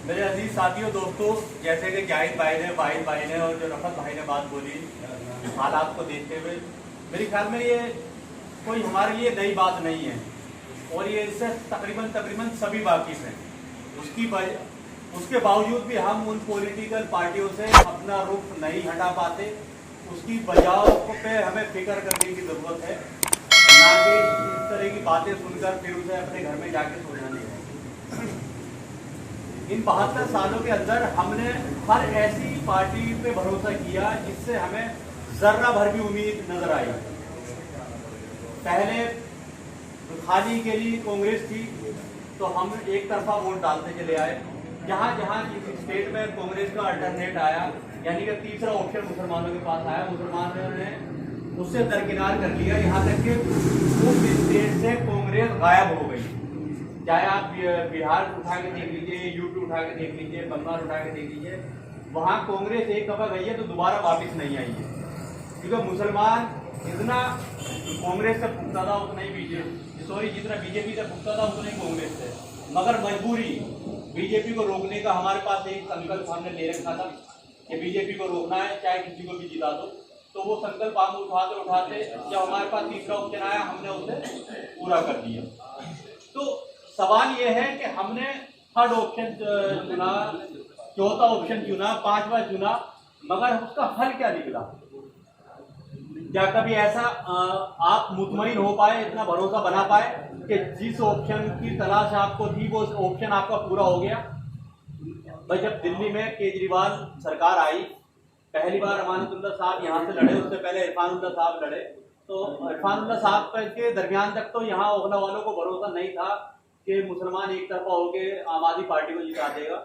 मेरे अजीज साथियों दोस्तों, जैसे कि जाहिद भाई ने और जो रफत भाई ने बात बोली हालात को देखते हुए, मेरे ख्याल में ये कोई हमारे लिए नई बात नहीं है और ये इससे तकरीबन सभी वाकिफ हैं। उसके बावजूद भी हम उन पॉलिटिकल पार्टियों से अपना रुख नहीं हटा पाते। उसकी वजहों पे हमें फिक्र करने की ज़रूरत है, ना कि इस तरह की बातें सुनकर फिर उसे अपने घर में जाके सुलझानी है। इन 72 सालों के अंदर हमने हर ऐसी पार्टी पे भरोसा किया जिससे हमें जर्रा भर भी उम्मीद नजर आई। पहले खाली के लिए कांग्रेस थी तो हम एक तरफा वोट डालते चले आए। जहां जहां जिस स्टेट में कांग्रेस का अल्टरनेट आया, यानी कि तीसरा ऑप्शन मुसलमानों के पास आया, मुसलमानों ने उससे दरकिनार कर लिया। यहाँ तक कि उस स्टेट से कांग्रेस गायब हो गई। चाहे आप बिहार उठा के देख लीजिए, यूपी उठा के देख लीजिए, बंगाल उठा के देख लीजिए, वहाँ कांग्रेस एक दफा गई है तो दोबारा वापस नहीं आई है। क्योंकि मुसलमान जितना कांग्रेस से पुख्ता था उतना ही जितना बीजेपी से पुख्ता था उतना ही कांग्रेस से, मगर मजबूरी बीजेपी को रोकने का हमारे पास एक संकल्प हमने ले रखा था कि बीजेपी को रोकना है, चाहे किसी को भी जिता दो। तो वो संकल्प हम उठाते जब हमारे पास तीसरा ऑप्शन आया हमने उसे पूरा कर दिया। तो सवाल ये है कि हमने थर्ड ऑप्शन चुना, चौथा ऑप्शन चुना, पांचवा चुना, मगर उसका हल क्या निकला? क्या कभी ऐसा आप मुतमईन हो पाए, इतना भरोसा बना पाए कि जिस ऑप्शन की तलाश आपको थी वो ऑप्शन आपका पूरा हो गया? भाई, जब दिल्ली में केजरीवाल सरकार आई, पहली बार अमानतुल्लाह साहब यहाँ से लड़े, उससे पहले इरफानुल्लाह साहब लड़े। तो इरफानुल्लाह साहब के दरमियान तक तो यहाँ ओखला वालों को भरोसा नहीं था कि मुसलमान एक तरफा होके आम आदमी पार्टी को जिता देगा,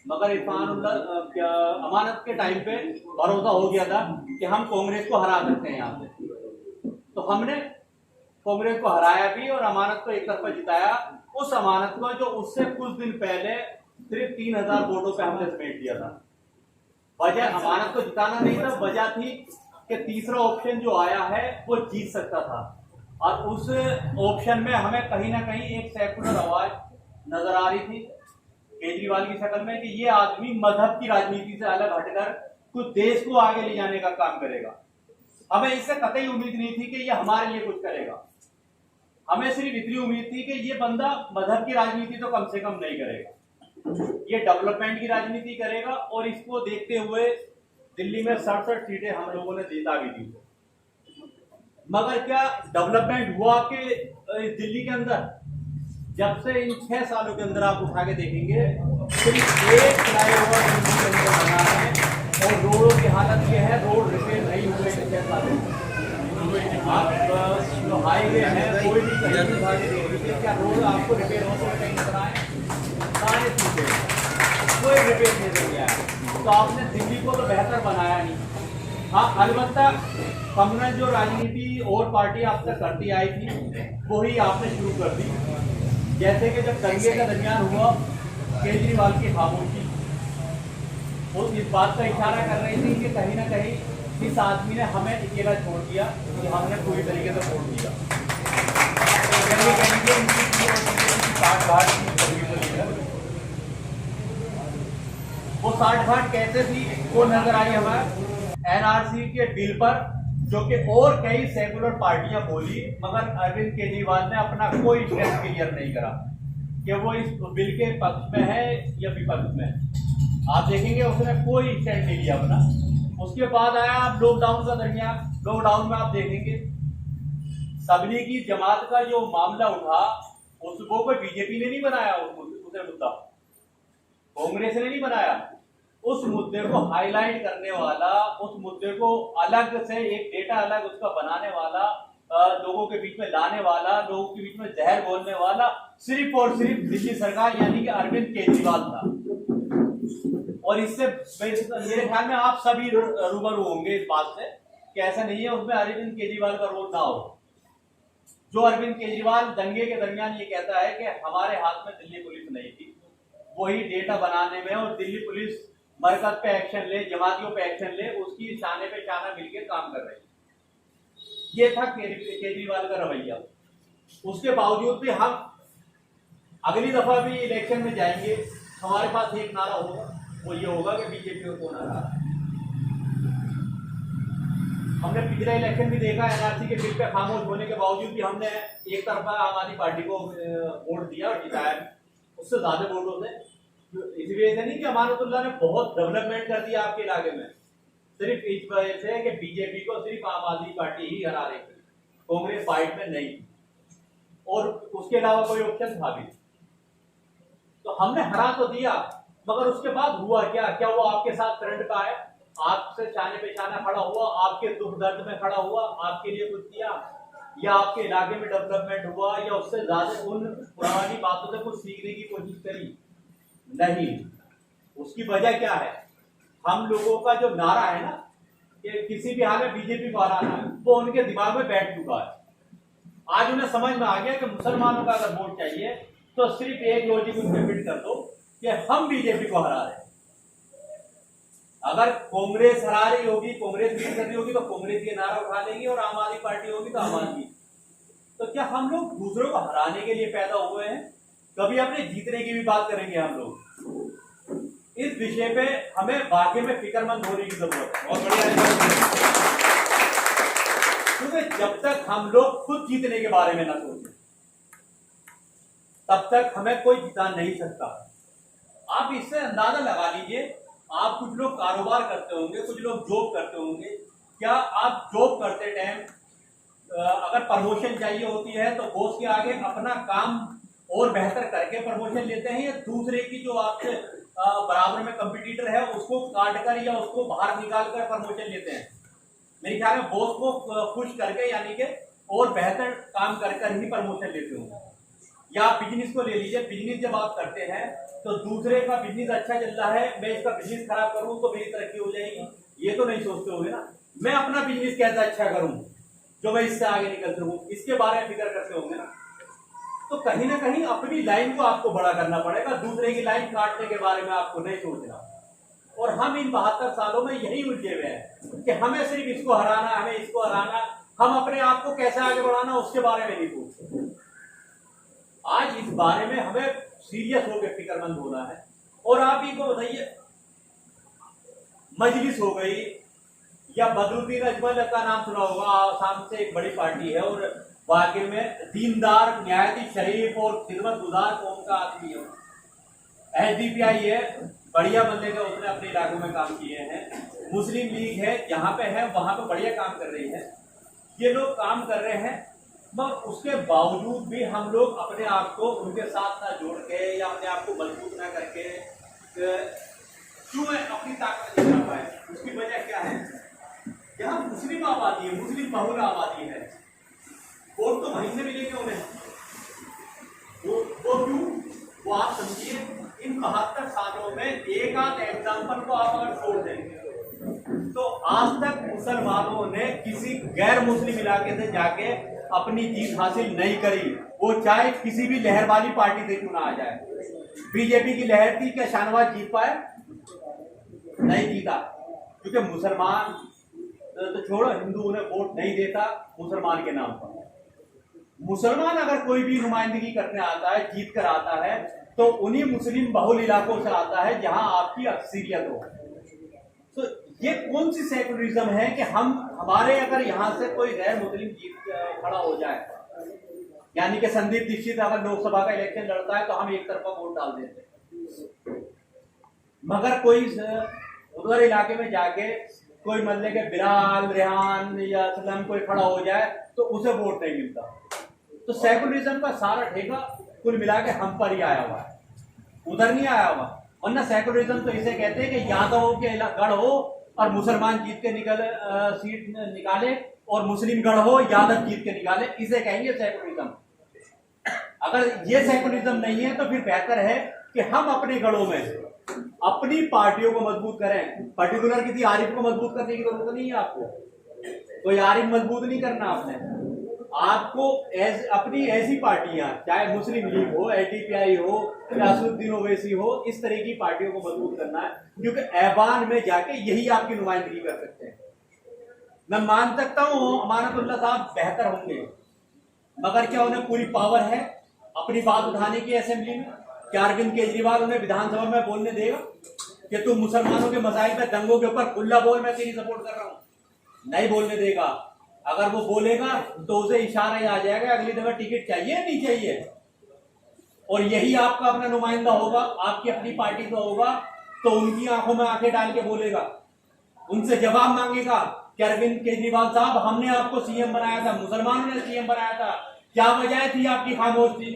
मगर इरफानुल्लाह अमानत के टाइम पे भरोसा हो गया था कि हम कांग्रेस को हरा सकते हैं यहाँ से। तो हमने कांग्रेस को हराया भी और अमानत को एक तरफा जिताया। उस अमानत को जो उससे कुछ दिन पहले सिर्फ 3000 वोटों पे हमने समेट दिया था। वजह अमानत को जिताना नहीं था, वजह थी कि तीसरा ऑप्शन जो आया है वो जीत सकता था और उस ऑप्शन में हमें कहीं ना कहीं एक सेकुलर आवाज नजर आ रही थी केजरीवाल की शक्ल में कि ये आदमी मजहब की राजनीति से अलग हटकर कुछ देश को आगे ले जाने का काम करेगा। हमें इससे कतई उम्मीद नहीं थी कि ये हमारे लिए कुछ करेगा। हमें सिर्फ इतनी उम्मीद थी कि ये बंदा मजहब की राजनीति तो कम से कम नहीं करेगा, ये डेवलपमेंट की राजनीति करेगा। और इसको देखते हुए दिल्ली में 67 सीटें हम लोगों ने जीता भी थी। मगर क्या डेवलपमेंट हुआ कि दिल्ली के अंदर? जब से इन 6 सालों के अंदर आप उठा के देखेंगे, सिर्फ एक फ्लाईओवर दिल्ली के अंदर बना है और रोडों की हालत ये है, रोड रिपेयर नहीं हुए 6 सालों में। आप जो हाईवे है कोई भी कहीं उठा के देख लीजिए, क्या रोड आपको रिपेयर होते हुए कहीं नजर आए? सारे चीजें कोई रिपेयर नहीं हो गया है। तो आपने दिल्ली को तो बेहतर बनाया नहीं। हाँ, अलबत्ता हमने जो राजनीति और पार्टी आप तक करती आई थी वही आपने शुरू कर दी। जैसे कि जब दंगे का दरमियान हुआ, केजरीवाल की खामोशी वो इस बात का इशारा कर रही थी कि कहीं ना कहीं इस आदमी ने हमें अकेला छोड़ दिया, कि हमने पूरी तरीके से छोड़ दिया। वो साठ घाट कैसे थी वो नजर आई हमें एनआरसी के बिल पर, जो कि और कई सेकुलर पार्टियां बोली, मगर अरविंद केजरीवाल ने अपना कोई स्टैंड क्लियर नहीं करा कि वो इस बिल के पक्ष में है या विपक्ष में। आप देखेंगे उसने कोई स्टैंड नहीं लिया अपना। उसके बाद आया आप लॉकडाउन का दरमियान, लॉकडाउन में आप देखेंगे तबलीगी जमात का जो मामला उठा, उसको कोई बीजेपी ने नहीं बनाया, उसे मुद्दा कांग्रेस ने नहीं बनाया। उस मुद्दे को हाईलाइट करने वाला, उस मुद्दे को अलग से एक डेटा अलग उसका बनाने वाला, लोगों के बीच में लाने वाला, लोगों के बीच में जहर बोलने वाला सिर्फ और सिर्फ दिल्ली सरकार यानी कि अरविंद केजरीवाल था। और इससे मेरे ख्याल में आप सभी रूबरू होंगे इस बात से कि ऐसा नहीं है उसमें अरविंद केजरीवाल का रोल ना हो। जो अरविंद केजरीवाल दंगे के दरमियान ये कहता है कि हमारे हाथ में दिल्ली पुलिस नहीं थी, वही डेटा बनाने में और दिल्ली पुलिस मरकज पे एक्शन ले, जमातियों पे एक्शन ले, उसकी शाने पे शाना मिलकर काम कर रही है। ये था केजरीवाल का रवैया। उसके बावजूद भी हम अगली दफा भी इलेक्शन में जाएंगे, हमारे पास एक नारा होगा, वो ये होगा कि बीजेपी को कौन हरा रहा है। हमने पिछले इलेक्शन भी देखा, एनआरसी के बिल पे खामोश होने के बावजूद भी हमने एक तरफा आम आदमी पार्टी को वोट दिया और जिताया, उससे ज्यादा वोटों से। इस वजह से नहीं कि अमानतुल्लाह ने बहुत डेवलपमेंट कर दिया आपके इलाके में, सिर्फ इस वजह से कि बीजेपी को सिर्फ आम आदमी पार्टी ही हरा रही थी, कांग्रेस फाइट में नहीं, और उसके अलावा कोई ऑप्शन था भी। तो हमने हरा तो दिया, मगर उसके बाद हुआ क्या? क्या वो आपके साथ फ्रंट का है, आपसे शाने पे शाना खड़ा हुआ, आपके दुख दर्द में खड़ा हुआ, आपके लिए कुछ किया, या आपके इलाके में डेवलपमेंट हुआ, या उससे ज्यादा उन पुरानी बातों से कुछ सीखने की कोशिश करी? नहीं। उसकी वजह क्या है? हम लोगों का जो नारा है ना कि किसी भी हाल में बीजेपी को हराना है, वो उनके दिमाग में बैठ चुका है। आज उन्हें समझ में आ गया कि मुसलमानों का अगर वोट चाहिए तो सिर्फ एक लॉजिक उनके फिट कर दो कि हम बीजेपी को हरा रहे हैं। अगर कांग्रेस हरा रही होगी, कांग्रेस लीड कर रही होगी, तो कांग्रेस ये नारा उठा लेगी, और आम आदमी पार्टी होगी तो आम आदमी। तो क्या हम लोग दूसरों को हराने के लिए पैदा हुए हैं? कभी अपने जीतने की भी बात करेंगे हम लोग। इस विषय पे हमें वाकई में फिक्रमंद होने की जरूरत है। बहुत बढ़िया, क्योंकि जब तक हम लोग खुद जीतने के बारे में न सोचें, तब तक हमें कोई जिता नहीं सकता। आप इससे अंदाजा लगा लीजिए, आप कुछ लोग कारोबार करते होंगे, कुछ लोग जॉब करते होंगे। क्या आप जॉब करते टाइम अगर प्रमोशन चाहिए होती है तो बॉस के आगे अपना काम और बेहतर करके प्रमोशन लेते हैं, या दूसरे की जो आपसे बराबर में कंपटीटर है उसको काट कर या उसको बाहर निकाल कर प्रमोशन लेते हैं? मेरे ख्याल में बॉस को खुश करके, यानी कि और बेहतर काम कर ही प्रमोशन लेते होंगे। या बिजनेस को ले लीजिए, बिजनेस जब आप करते हैं तो दूसरे का बिजनेस अच्छा चल रहा है, मैं इसका बिजनेस खराब करूं तो मेरी तरक्की हो जाएगी, ये तो नहीं सोचते होंगे ना। मैं अपना बिजनेस कैसे अच्छा करूं जो मैं इससे आगे निकल सकूं, इसके बारे में फिक्र करते होंगे ना। तो कहीं ना कहीं अपनी लाइन को आपको बड़ा करना पड़ेगा, दूसरे की लाइन काटने के बारे में आपको नहीं सोचना। और हम इन 72 सालों में यही उलझे हुए हैं कि हमें सिर्फ इसको हराना, हमें इसको हराना, हम अपने आप को कैसे आगे बढ़ाना उसके बारे में नहीं सोचते। आज इस बारे में हमें सीरियस होकर फिक्रमंद होना है। और आप ही को बताइए, मजलिस हो गई, या बदरुद्दीन अजमल का नाम सुना होगा, आसाम से एक बड़ी पार्टी है और वाकई में दीनदार, न्यायाधीश, शरीफ और खिदमतगुजार कौम का आदमी है। एसडीपीआई है, बढ़िया बंदे का, उसने अपने इलाकों में काम किए हैं। मुस्लिम लीग है, जहाँ पे है वहां पे बढ़िया काम कर रही है। ये लोग काम कर रहे हैं, मगर उसके बावजूद भी हम लोग अपने आप को उनके साथ ना जोड़ के या अपने आप को मजबूत ना करके क्यों अपनी ताकत नहीं कर पाए? उसकी वजह क्या है? यहाँ मुस्लिम आबादी है, मुस्लिम बहुल आबादी है, वोट तो वहीं से मिलेंगे उन्हें। वो क्यों? वो आप समझिए, इन 72 सालों में एक आध एग्जाम्पल को आप अगर छोड़ देंगे तो आज तक मुसलमानों ने किसी गैर मुस्लिम इलाके से जाके अपनी जीत हासिल नहीं करी, वो चाहे किसी भी लहर वाली पार्टी से क्यों ना आ जाए। बीजेपी की लहर थी, क्या शाहनवाज जीत पाए? नहीं जीता, क्योंकि मुसलमान तो छोड़ो, हिंदू उन्हें वोट नहीं देता मुसलमान के नाम पर। मुसलमान अगर कोई भी नुमाइंदगी करने आता है, जीत कर आता है, तो उन्हीं मुस्लिम बहुल इलाकों से आता है जहां आपकी अक्सरियत हो। तो ये कौन सी सेकुलरिज्म है कि हमारे अगर यहाँ से कोई गैर मुस्लिम जीत खड़ा हो जाए, यानी कि संदीप दीक्षित अगर लोकसभा का इलेक्शन लड़ता है तो हम एक तरफा वोट डाल देते हैं, मगर कोई उधर इलाके में जाके कोई मतलब के बिलाल, रेहान या असलम कोई खड़ा हो जाए तो उसे वोट नहीं मिलता। तो सेकुलरिज्म का सारा ठेका कुल मिला के हम पर ही आया हुआ है, उधर नहीं आया हुआ। वरना सेकुलरिज्म तो इसे कहते हैं कि यादवों के गढ़ हो और मुसलमान जीत के सीट निकाले, और मुस्लिम गढ़ हो, यादव जीत के निकाले, इसे कहेंगे सेकुलरिज्म। अगर ये सेकुलरिज्म नहीं है तो फिर बेहतर है कि हम अपने गढ़ों में अपनी पार्टियों को मजबूत करें। पर्टिकुलर किसी आरिफ को मजबूत करने की जरूरत नहीं है, आपको कोई आरिफ मजबूत नहीं करना। आपको अपनी ऐसी पार्टियां, चाहे मुस्लिम लीग हो, एसडीपीआई हो या असदुद्दीन ओवैसी हो, इस तरह की पार्टियों को मजबूत करना है, क्योंकि ऐवान में जाके यही आपकी नुमाइंदगी कर सकते हैं। मैं मान सकता हूँ अमानतुल्लाह साहब बेहतर होंगे, मगर क्या उन्हें पूरी पावर है अपनी बात उठाने की असेंबली में? क्या अरविंद केजरीवाल उन्हें विधानसभा में बोलने देगा कि तू मुसलमानों के मसाइल में, दंगों के ऊपर खुला बोल, मैं तेरी सपोर्ट कर रहा हूँ? नहीं बोलने देगा। अगर वो बोलेगा तो उसे इशारा ही आ जाएगा अगली दफा टिकट चाहिए नहीं चाहिए। और यही आपका अपना नुमाइंदा होगा, आपकी अपनी पार्टी का होगा, तो उनकी आंखों में आंखें डाल के बोलेगा, उनसे जवाब मांगेगा कि अरविंद केजरीवाल साहब, हमने आपको सीएम बनाया था, मुसलमानों ने सीएम बनाया था, क्या वजह थी आपकी खामोशी?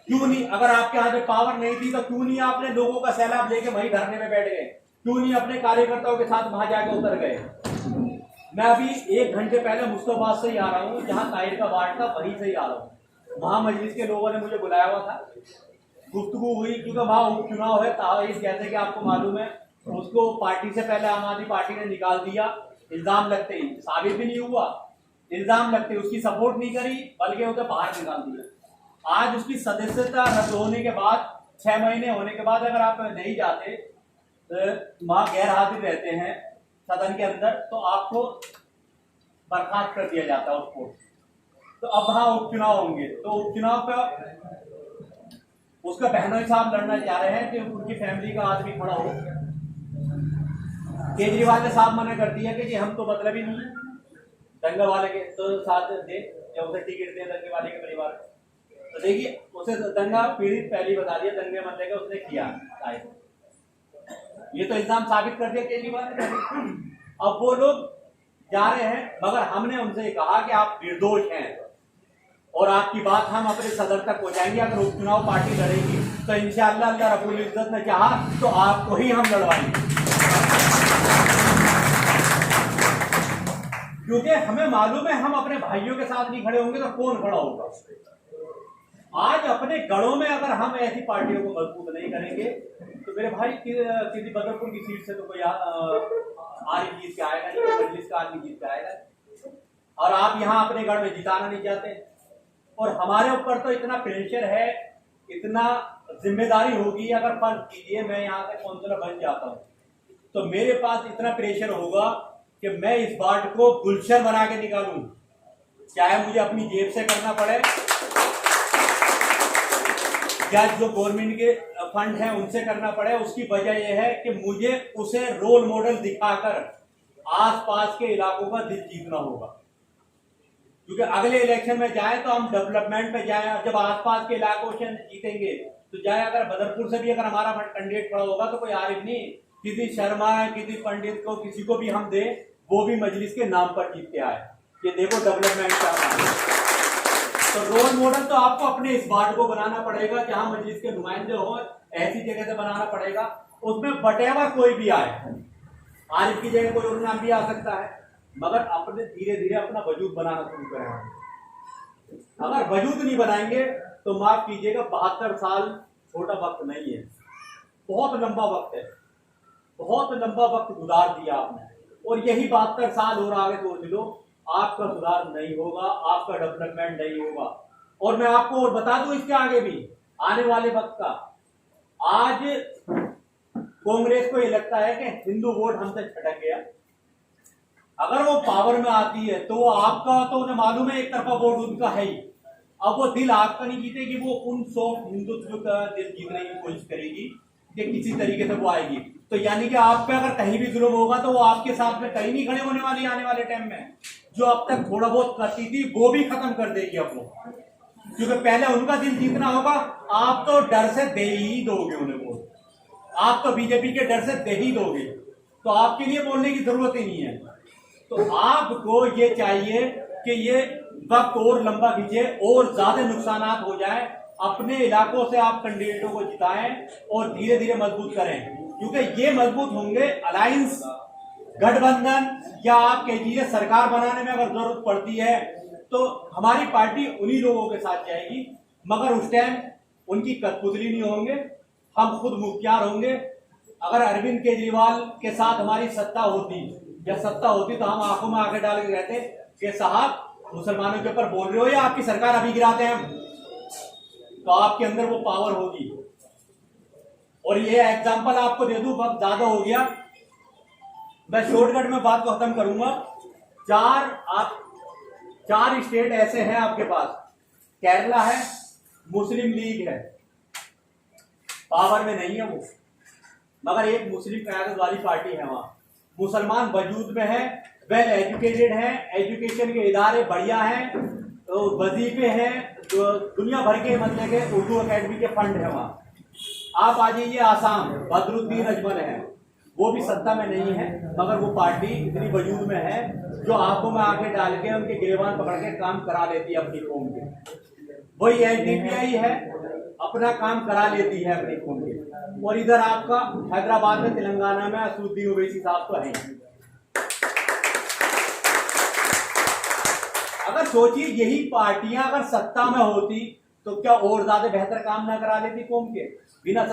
क्यों नहीं, अगर आपके हाथ में पावर नहीं थी तो क्यों नहीं आपने लोगों का सैलाब लेके वहीं धरने में बैठ गए? क्यों नहीं अपने कार्यकर्ताओं के साथ वहां जाके उतर गए? मैं अभी 1 घंटे पहले मुस्तफाबाद से ही आ रहा हूँ, जहां ताहिर का वार्ड था वहीं से ही आ रहा हूँ। वहां मजलिस के लोगों ने मुझे बुलाया हुआ था, गुफ्तगू हुई, क्योंकि वहां उपचुनाव है। ताहिर, जैसे कि आपको मालूम है, उसको पार्टी से पहले आम आदमी पार्टी ने निकाल दिया, इल्जाम लगते ही, साबित भी नहीं हुआ, इल्जाम लगते ही उसकी सपोर्ट नहीं करी, बल्कि उसे बाहर निकाल दिया। आज उसकी सदस्यता रद्द होने के बाद, 6 महीने होने के बाद, अगर आप नहीं जाते, वहां गैर हाजिर रहते हैं सदन के अंदर, तो आपको बर्खास्त कर दिया जाता है उसको। तो अब वहां उपचुनाव होंगे, तो उपचुनाव का उसका बहनोई साहब लड़ना चाह रहे हैं कि उनकी फैमिली का आदमी खड़ा हो। केजरीवाल ने साहब मना कर दिया कि जी हम तो मतलब ही नहीं, दंगे वाले के तो साथ दे या उसे टिकट दे दंगे वाले के परिवार। तो देखिए, उसे दंगा पीड़ित पहले बता दिया, दंगे मरने का उसने किया, ये तो इल्जाम साबित कर दिया केजरीवाल ने। अब वो लोग जा रहे हैं, मगर हमने उनसे कहा कि आप निर्दोष हैं और आपकी बात हम अपने सदर तक पहुंचाएंगे। अगर उपचुनाव पार्टी लड़ेगी तो इंशाअल्लाह अल्लाह रब्बुल इज्जत ने चाहा तो आपको ही हम लड़वाएंगे, क्योंकि हमें मालूम है हम अपने भाइयों के साथ नहीं खड़े होंगे तो कौन खड़ा होगा। आज अपने गढ़ों में अगर हम ऐसी पार्टियों को मजबूत नहीं करेंगे तो मेरे भाई किसी बदरपुर की सीट से तो कोई आदमी जीत के आएगा नहीं, तो मजलिस का आदमी जीत के आएगा। और आप यहाँ अपने गढ़ में जिताना नहीं चाहते, और हमारे ऊपर तो इतना प्रेशर है, इतना जिम्मेदारी होगी। अगर फर्ज कीजिए मैं यहाँ से काउंसलर बन जाता हूँ तो मेरे पास इतना प्रेशर होगा कि मैं इस वार्ड को गुलशन बना के निकालूं, चाहे मुझे अपनी जेब से करना पड़े या जो गवर्नमेंट के फंड हैं उनसे करना पड़े। उसकी वजह यह है कि मुझे उसे रोल मॉडल दिखाकर आसपास के इलाकों का दिल जीतना होगा, क्योंकि अगले इलेक्शन में जाए तो हम डेवलपमेंट पे जाए। जब आसपास के इलाकों से जीतेंगे तो जाए, अगर बदरपुर से भी अगर हमारा कैंडिडेट खड़ा होगा तो कोई आरिफ नहीं, किसी शर्मा किसी पंडित को किसी को भी हम दे, वो भी मजलिस के नाम पर जीत के आए, ये देखो डेवलपमेंट का। तो रोल मॉडल तो आपको अपने इस वार्ड को बनाना पड़ेगा, जहां मजलिस के नुमाइंदे हो, ऐसी जगह से बनाना पड़ेगा। उसमें बटेवर कोई भी आए, आरिफ की जगह कोई और नाम भी आ सकता है, मगर अपने धीरे धीरे अपना वजूद बनाना शुरू करें। अगर वजूद नहीं बनाएंगे तो माफ कीजिएगा, 72 साल छोटा वक्त नहीं है, बहुत लंबा वक्त है, बहुत लंबा वक्त गुजार दिया आपने। और यही 72 साल और आगे सोच लो, आपका सुधार नहीं होगा, आपका डेवलपमेंट नहीं होगा। और मैं आपको और बता दूं इसके आगे भी आने वाले वक्त का, आज कांग्रेस को ये लगता है कि हिंदू वोट हमसे छटक गया, अगर वो पावर में आती है तो आपका तो उन्हें मालूम है एक तरफा वोट उनका है ही, अब वो दिल आपका नहीं जीतेगी, वो उन 100 हिंदुत्व का दिल जीतने की कोशिश करेगी कि किसी तरीके से वो आएगी। तो यानी कि आप पे अगर कहीं भी जुल्म होगा तो वो आपके साथ में कहीं नहीं खड़े होने वाली आने वाले टाइम में। जो अब तक थोड़ा बहुत करती थी वो भी खत्म कर देगी अब वो, क्योंकि पहले उनका दिल जीतना होगा। आप तो डर से दे ही दोगे उन्हें वोट, आप तो बीजेपी के डर से दे ही दोगे, तो आपके लिए बोलने की जरूरत ही नहीं है। तो आपको ये चाहिए कि ये वक्त और लंबा खींचे और ज्यादा नुकसान हो जाए, अपने इलाकों से आप कैंडिडेटों को जिताएं और धीरे धीरे मजबूत करें, क्योंकि ये मजबूत होंगे अलायंस, गठबंधन, या आप कहिए सरकार बनाने में अगर जरूरत पड़ती है तो हमारी पार्टी उन्हीं लोगों के साथ जाएगी, मगर उस टाइम उनकी कठपुतली नहीं होंगे, हम खुद मुख्तियार होंगे। अगर अरविंद केजरीवाल के साथ हमारी सत्ता होती या सत्ता होती तो हम आंखों में आंखें डाल के कहते कि साहब मुसलमानों के ऊपर बोल रहे हो या आपकी सरकार अभी गिराते हैं हम, तो आपके अंदर वो पावर होगी। और ये एग्जांपल आपको दे दूं, वक्त ज्यादा हो गया, मैं शॉर्टकट में बात को खत्म करूंगा। 4 स्टेट ऐसे हैं आपके पास, केरला है, मुस्लिम लीग है, पावर में नहीं है वो, मगर एक मुस्लिम क़यादत वाली पार्टी है वहाँ। मुसलमान वजूद में है, वेल एजुकेटेड है, एजुकेशन के इदारे बढ़िया हैं, तो वजीफे हैं, तो दुनिया भर के मतलब के उर्दू अकेडमी के फंड है वहाँ। आप आ जाइए आसाम, बदरुद्दीन अजमल है, वो भी सत्ता में नहीं है, मगर वो पार्टी इतनी वजूद में है जो आंखों में आंखें डाल के उनके गिरेबान पकड़ के काम करा लेती है अपनी कौम के। वही एनडीपीआई है, अपना काम करा लेती है अपनी कौम के। और इधर आपका हैदराबाद में, तेलंगाना में असदुद्दीन ओवैसी साहब तो है। अगर सोचिए यही पार्टियां अगर सत्ता में होती तो क्या और ज्यादा बेहतर काम ना करा लेती कौम के? बिना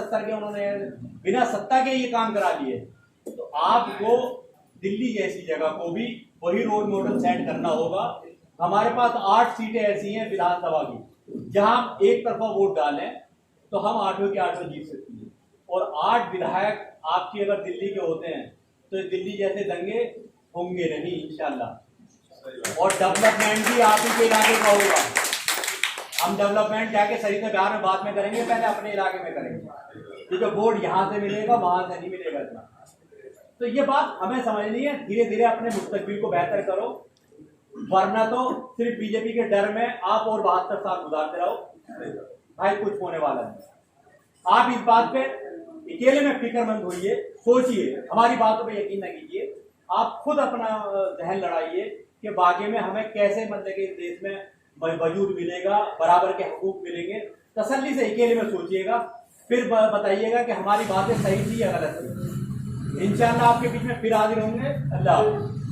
सत्ता के ये काम करा लिए। तो आपको दिल्ली जैसी जगह को भी वही रोल मॉडल सेट करना होगा। हमारे पास 8 सीटें ऐसी हैं विधानसभा की, जहां एक तरफा वोट डालें तो हम 8 के 8 जीत सकती है। और 8 विधायक आपकी अगर दिल्ली के होते हैं तो दिल्ली जैसे दंगे होंगे नहीं इंशाल्लाह। और डेवलपमेंट भी आप ही के इलाके का होगा। हम डेवलपमेंट जाके सही से बिहार में बाद में करेंगे, पहले अपने इलाके में करेंगे। ये जो वोट यहाँ से मिलेगा वहां से नहीं मिलेगा इतना। तो ये बात हमें समझनी है। धीरे धीरे अपने मुस्तकबिल को बेहतर करो, वरना तो सिर्फ बीजेपी के डर में आप और 72 साल गुजारते रहो, भाई कुछ होने वाला नहीं। आप इस बात पे अकेले में फिक्रमंद होइए, सोचिए, हमारी बातों पे यकीन न कीजिए। आप खुद अपना जहन लड़ाइए कि बाकी में हमें कैसे मतलब कि देश में वजूद मिलेगा, बराबर के हकूक मिलेंगे। तसल्ली से अकेले में सोचिएगा, फिर बताइएगा कि हमारी बातें सही थी या गलत थी। इंशाअल्लाह आपके बीच में फिर हाजिर होंगे। अल्लाह हाफ़िज़।